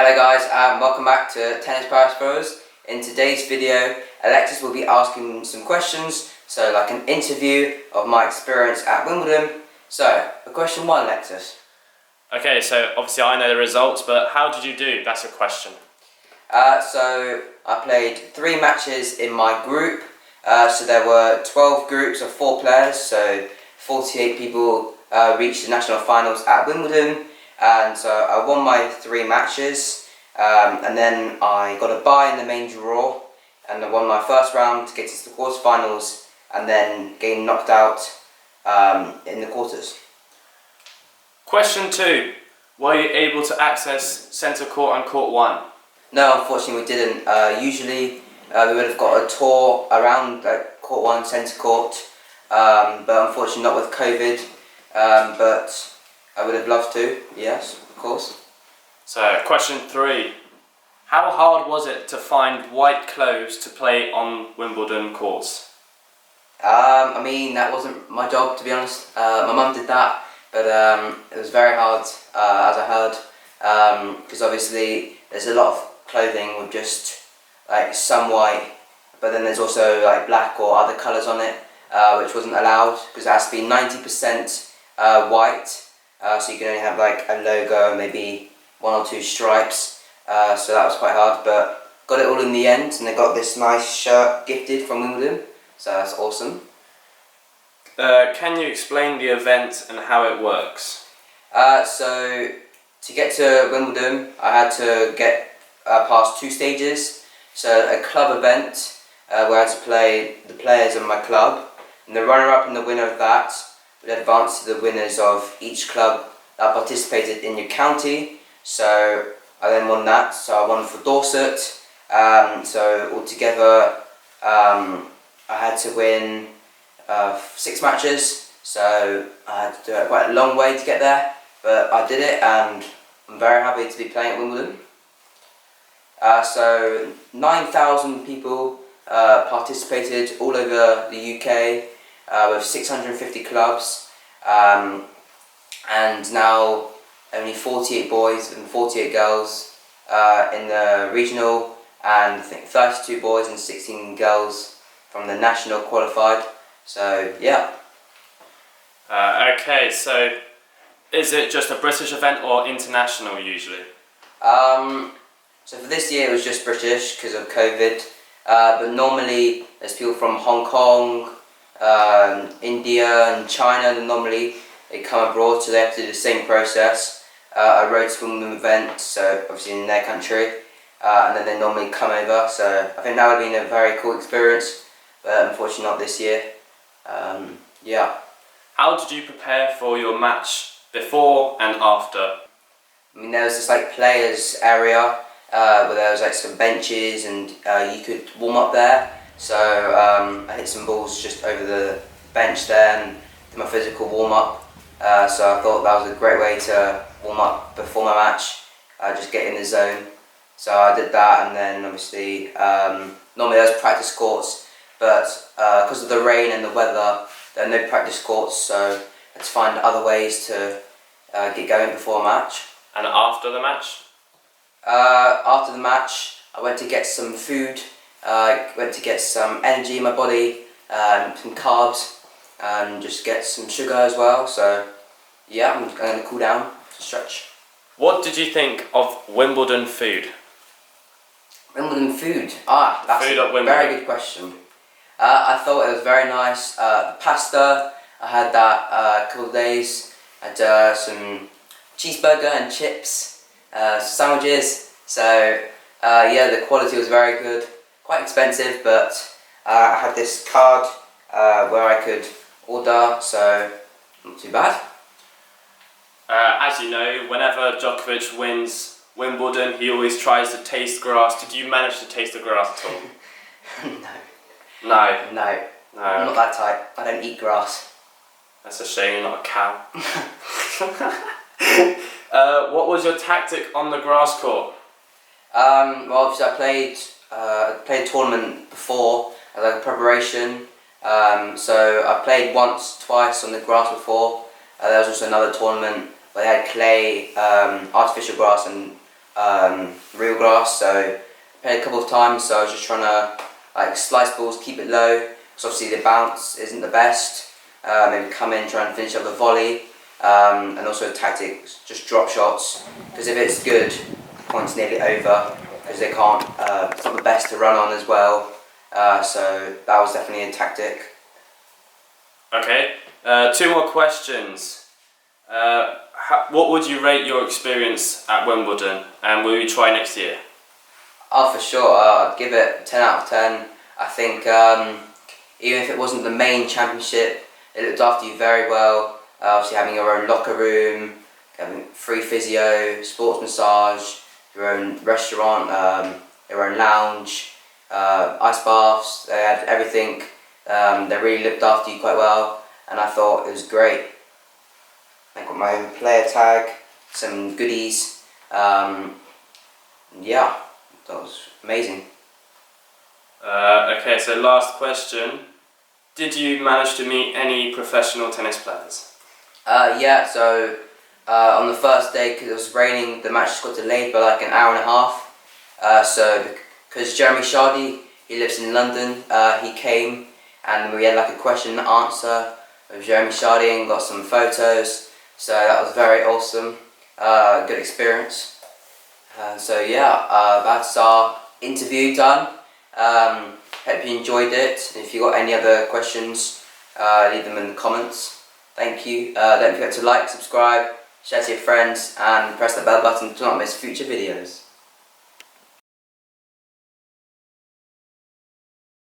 Hello guys, welcome back to Tennis Paris Pros. In today's video, Alexis will be asking some questions, so like an interview of my experience at Wimbledon. So, question 1, Alexis. Okay, so obviously I know the results, but how did you do? That's a question. So I played 3 matches in my group. So there were 12 groups of 4 players, so 48 people reached the national finals at Wimbledon. And so I won my 3 matches, and then I got a bye in the main draw, and I won my first round to get to the quarterfinals, and then getting knocked out in the quarters. Question 2. Were you able to access centre court and court 1? No, unfortunately we didn't. Usually we would have got a tour around court 1, centre court, but unfortunately not with COVID, but I would have loved to, yes, of course. So, question 3. How hard was it to find white clothes to play on Wimbledon courts? I mean, that wasn't my job, to be honest. My mum did that, but it was very hard, as I heard, because obviously there's a lot of clothing with just like some white, but then there's also like black or other colours on it, which wasn't allowed because it has to be 90% white. So you can only have like a logo, maybe 1 or 2 stripes, so that was quite hard, but got it all in the end, and I got this nice shirt gifted from Wimbledon, so that's awesome. Can you explain the event and how it works? So to get to Wimbledon, I had to get past 2 stages, so a club event where I had to play the players of my club, and the runner-up and the winner of that would advance to the winners of each club that participated in your county. So I then won that, so I won for Dorset. So altogether I had to win 6 matches, so I had to do it quite a long way to get there, but I did it and I'm very happy to be playing at Wimbledon. So 9,000 people participated all over the UK, with 650 clubs, and now only 48 boys and 48 girls in the regional, and I think 32 boys and 16 girls from the national qualified, so yeah. Okay, so is it just a British event or international usually? So for this year it was just British because of COVID, but normally there's people from Hong Kong, India and China, and normally they come abroad, so they have to do the same process, a road to Wimbledon event, so obviously in their country, and then they normally come over, so I think that would have been a very cool experience, but unfortunately not this year. Yeah. How did you prepare for your match before and after? I mean, there was this like players area where there was like some benches and you could warm up there. So I hit some balls just over the bench there and did my physical warm up. So I thought that was a great way to warm up before my match, just get in the zone. So I did that, and then obviously normally there's practice courts, but because of the rain and the weather there are no practice courts, so I had to find other ways to get going before a match. And after the match? After the match I went to get some food. Went to get some energy in my body, some carbs, and just get some sugar as well. So yeah, I'm going to cool down, stretch. What did you think of Wimbledon food? Wimbledon food? That's food a very good question. I thought it was very nice. The pasta, I had that a couple of days. I had some cheeseburger and chips, sandwiches. So yeah, the quality was very good. Quite expensive, but I had this card where I could order, so not too bad. As you know, whenever Djokovic wins Wimbledon, he always tries to taste grass. Did you manage to taste the grass at all? No. No? No. No. I'm not that type. I don't eat grass. That's a shame, you're not a cow. What was your tactic on the grass court? Well, obviously I played a tournament before as like a preparation, so I played twice on the grass before. There was also another tournament where they had clay, artificial grass and real grass, so played a couple of times. So I was just trying to like slice balls, keep it low, because obviously the bounce isn't the best. Maybe come in, try and finish up the volley, and also tactics, just drop shots. Because if it's good, the point's nearly over. Because they can't, it's not the best to run on as well. So that was definitely a tactic. Okay, 2 more questions. What would you rate your experience at Wimbledon, and will you try next year? Oh, for sure. I'd give it 10 out of 10. I think even if it wasn't the main championship, it looked after you very well. Obviously having your own locker room, having free physio, sports massage, your own restaurant, your own lounge, ice baths. They had everything. They really looked after you quite well, and I thought it was great. I got my own player tag, some goodies. Yeah, that was amazing. Okay, so last question. Did you manage to meet any professional tennis players? Yeah, so on the first day, because it was raining, the match just got delayed by like an hour and a half. So because Jeremy Shardy, he lives in London, he came and we had like a question and answer with Jeremy Shardy and got some photos. So that was very awesome, good experience. So yeah, that's our interview done. Hope you enjoyed it. If you got any other questions, leave them in the comments. Thank you. Don't forget to like, subscribe, share to your friends, and press the bell button to not miss future videos.